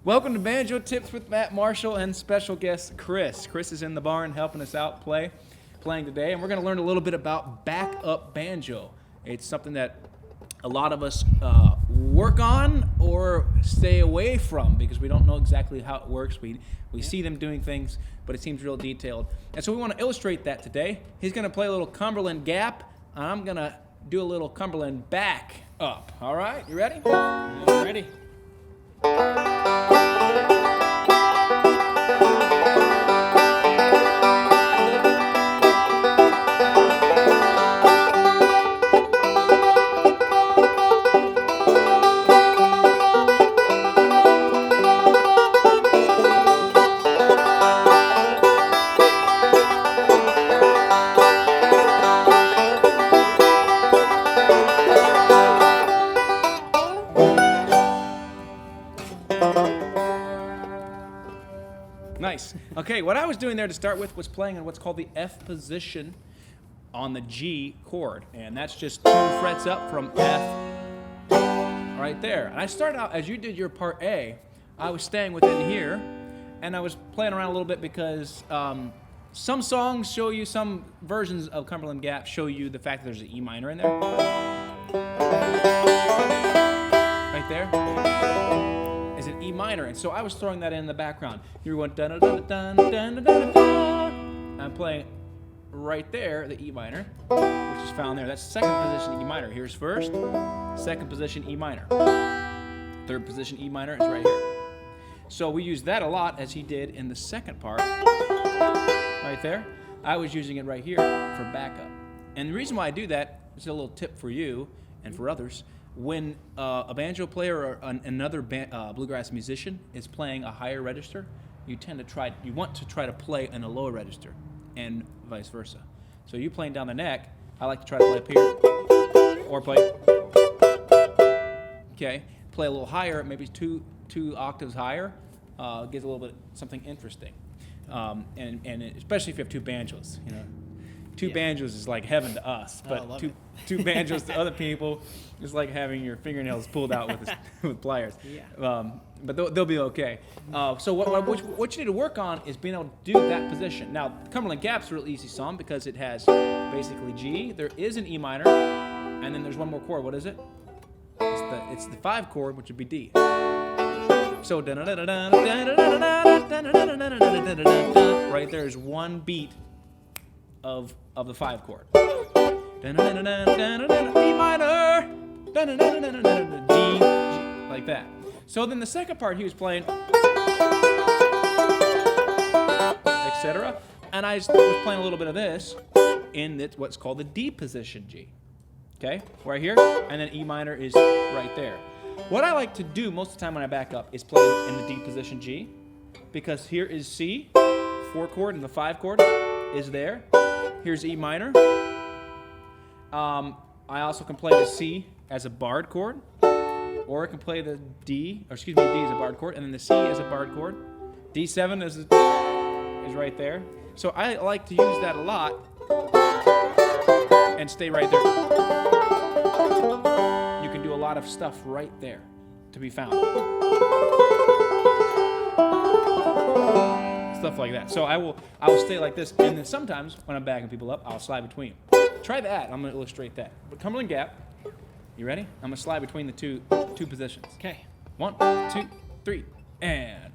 Welcome to Banjo Tips with Matt Marshall and special guest Chris. Chris is in the barn helping us out playing today, and we're going to learn a little bit about backup banjo. It's something that a lot of us work on or stay away from because we don't know exactly how it works. We see them doing things, but it seems real detailed. And so we want to illustrate that today. He's going to play a little Cumberland Gap, and I'm going to do a little Cumberland Back Up. All right, you ready? I'm ready. Nice. Okay, what I was doing there to start with was playing in what's called the F position on the G chord. And that's just 2 frets up from F right there. And I started out, as you did your part A, I was staying within here, and I was playing around a little bit because some songs show you, some versions of Cumberland Gap show you the fact that there's an E minor in there. Right there. Is an E minor, and so I was throwing that in the background. You were going dun dun dun dun dun dun dun. I'm playing right there the E minor, which is found there. That's second position E minor. Here's first, second position E minor, third position E minor is right here. So we use that a lot, as he did in the second part, right there. I was using it right here for backup, and the reason why I do that is a little tip for you and for others. When a banjo player or another bluegrass musician is playing a higher register, you want to try to play in a lower register, and vice versa. So you playing down the neck, I like to try to play up here, or play. Okay, play a little higher, maybe two octaves higher, gives a little bit something interesting, and especially if you have 2 banjos, you know. Two banjos is like heaven to us, but two banjos to other people is like having your fingernails pulled out with pliers. Yeah. But they'll be okay. So what you need to work on is being able to do that position. Now, Cumberland Gap's a real easy song because it has basically G. There is an E minor, and then there's one more chord. What is it? It's the 5 chord, which would be D. So right there is one beat of the 5 chord. E minor, D, like that. So then the second part he was playing, etc. And I was playing a little bit of this in what's called the D position G. Okay, right here, and then E minor is right there. What I like to do most of the time when I back up is play in the D position G, because here is C, 4 chord, and the 5 chord is there. Here's E minor. I also can play the C as a barred chord, or I can play the D as a barred chord, and then the C as a barred chord. D7 is right there. So I like to use that a lot and stay right there. You can do a lot of stuff right there to be found. Stuff like that. So I will stay like this, and then sometimes when I'm backing people up, I'll slide between. Try that. I'm going to illustrate that. But Cumberland Gap, you ready? I'm going to slide between the two positions. Okay. 1, 2, 3, and.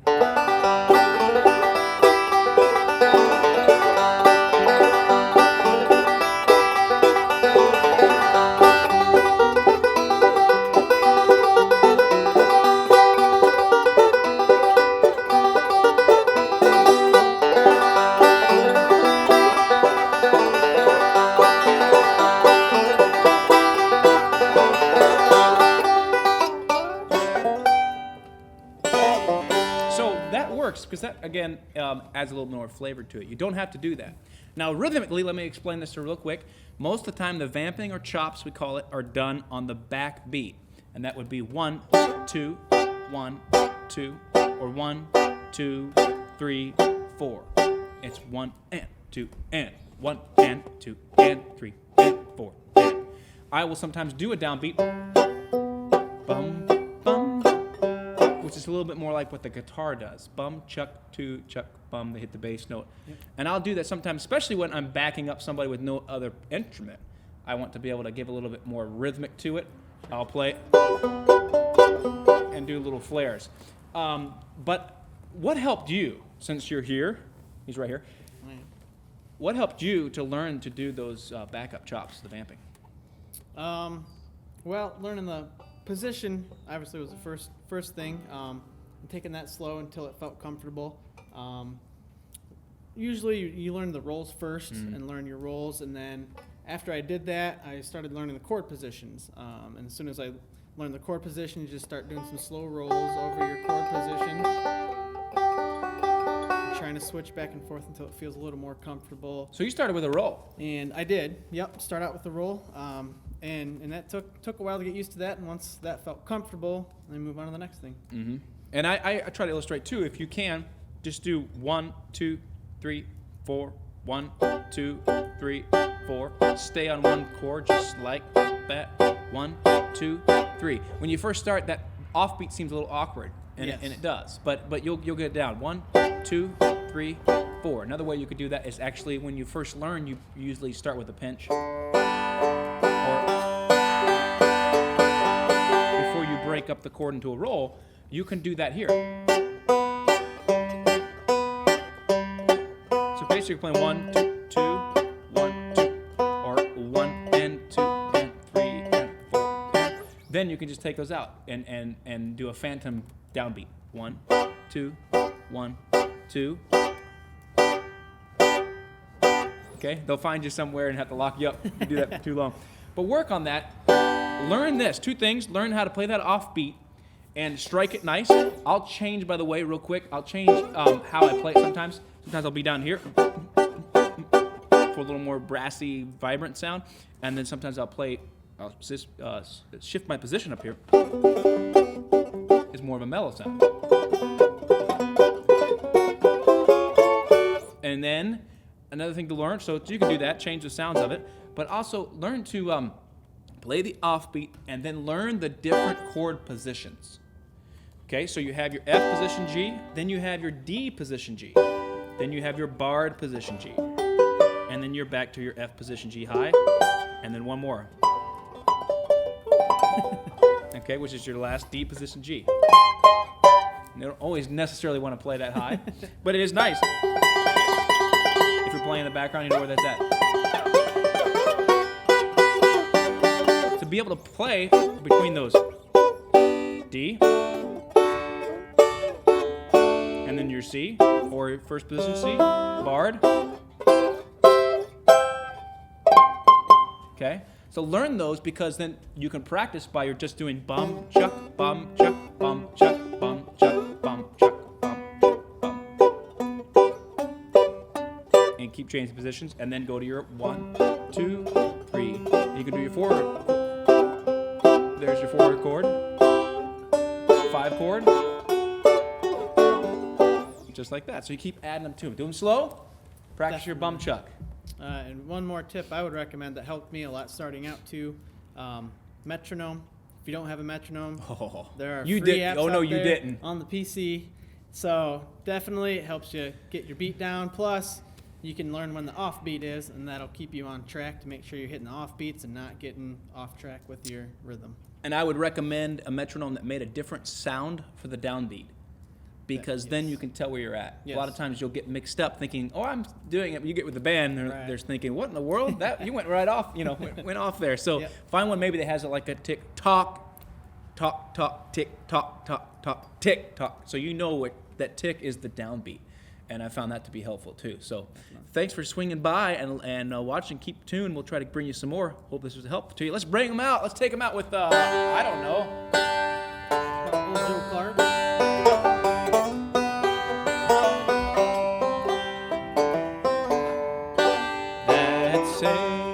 Because that, again, adds a little more flavor to it. You don't have to do that. Now, rhythmically, let me explain this real quick. Most of the time, the vamping or chops, we call it, are done on the back beat. And that would be 1, 2, 1, 2, or 1, 2, 3, 4. It's 1 and 2 and 1 and 2 and 3 and 4 and. I will sometimes do a downbeat, bum, bum, which is a little bit more like what the guitar does. Bum, chuck, two, chuck, bum, they hit the bass note. Yep. And I'll do that sometimes, especially when I'm backing up somebody with no other instrument. I want to be able to give a little bit more rhythmic to it. I'll play and do little flares. But what helped you, since you're here, he's right here, what helped you to learn to do those backup chops, the vamping? Well, learning the position obviously was the first thing. Taking that slow until it felt comfortable. Usually you learn the rolls first and learn your rolls, and then after I did that, I started learning the chord positions. And as soon as I learned the chord position, you just start doing some slow rolls over your chord position, trying to switch back and forth until it feels a little more comfortable. So you started with a roll. And I did. Yep, start out with the roll. And that took a while to get used to that, and once that felt comfortable, then move on to the next thing. Mm-hmm. And I try to illustrate too. If you can, just do 1, 2, 3, 4. 1, 2, 3, 4. Stay on one chord just like that. 1, 2, 3. When you first start, that offbeat seems a little awkward, and, yes. and it does. But you'll get it down. 1, 2, 3, 4. Another way you could do that is actually when you first learn, you usually start with a pinch. Before you break up the chord into a roll, you can do that here. So basically you're playing 1, 2, 2, 1, 2, or 1 and 2 and 3 and 4. Then you can just take those out and do a phantom downbeat. 1, 2, 1, 2. Okay, they'll find you somewhere and have to lock you up if you do that for too long. But work on that. Learn this. 2 things. Learn how to play that offbeat and strike it nice. I'll change, by the way, real quick. I'll change how I play it sometimes. Sometimes I'll be down here for a little more brassy, vibrant sound. And then sometimes I'll shift my position up here. It's more of a mellow sound. And then another thing to learn, so you can do that, change the sounds of it, but also learn to play the offbeat and then learn the different chord positions. Okay, so you have your F position G, then you have your D position G, then you have your barred position G, and then you're back to your F position G high, and then one more. Okay, which is your last D position G. You don't always necessarily want to play that high, but it is nice. If you're playing in the background, you know where that's at. To be able to play between those D and then your C, or your first position C, barred. Okay? So learn those, because then you can practice by you're just doing bum, chuck, bum, chuck, bum, chuck, bum, chuck, bum, chuck, bum, bum. And keep changing positions, and then go to your 1, 2, 3. You can do your forward. There's your forward chord. 5 chord. Just like that. So you keep adding them to them. Do them slow. Practice your bum chuck. And one more tip I would recommend that helped me a lot starting out too, metronome. If you don't have a metronome, there are free apps out there on the PC. So definitely it helps you get your beat down. Plus, you can learn when the off beat is, and that'll keep you on track to make sure you're hitting the off beats and not getting off track with your rhythm. And I would recommend a metronome that made a different sound for the downbeat, because then you can tell where you're at. Yes. A lot of times you'll get mixed up thinking, oh, I'm doing it. You get with the band, they're thinking, what in the world? That you went right off, went off there. So find one maybe that has like a tick tock, tock, tock, tick, tock, tock, tock, tick, tock. So you know that tick is the downbeat. And I found that to be helpful too. So thanks for swinging by and watching. Keep tuned. We'll try to bring you some more. Hope this was helpful to you. Let's bring them out. Let's take them out with, I don't know. Joe Clark. That say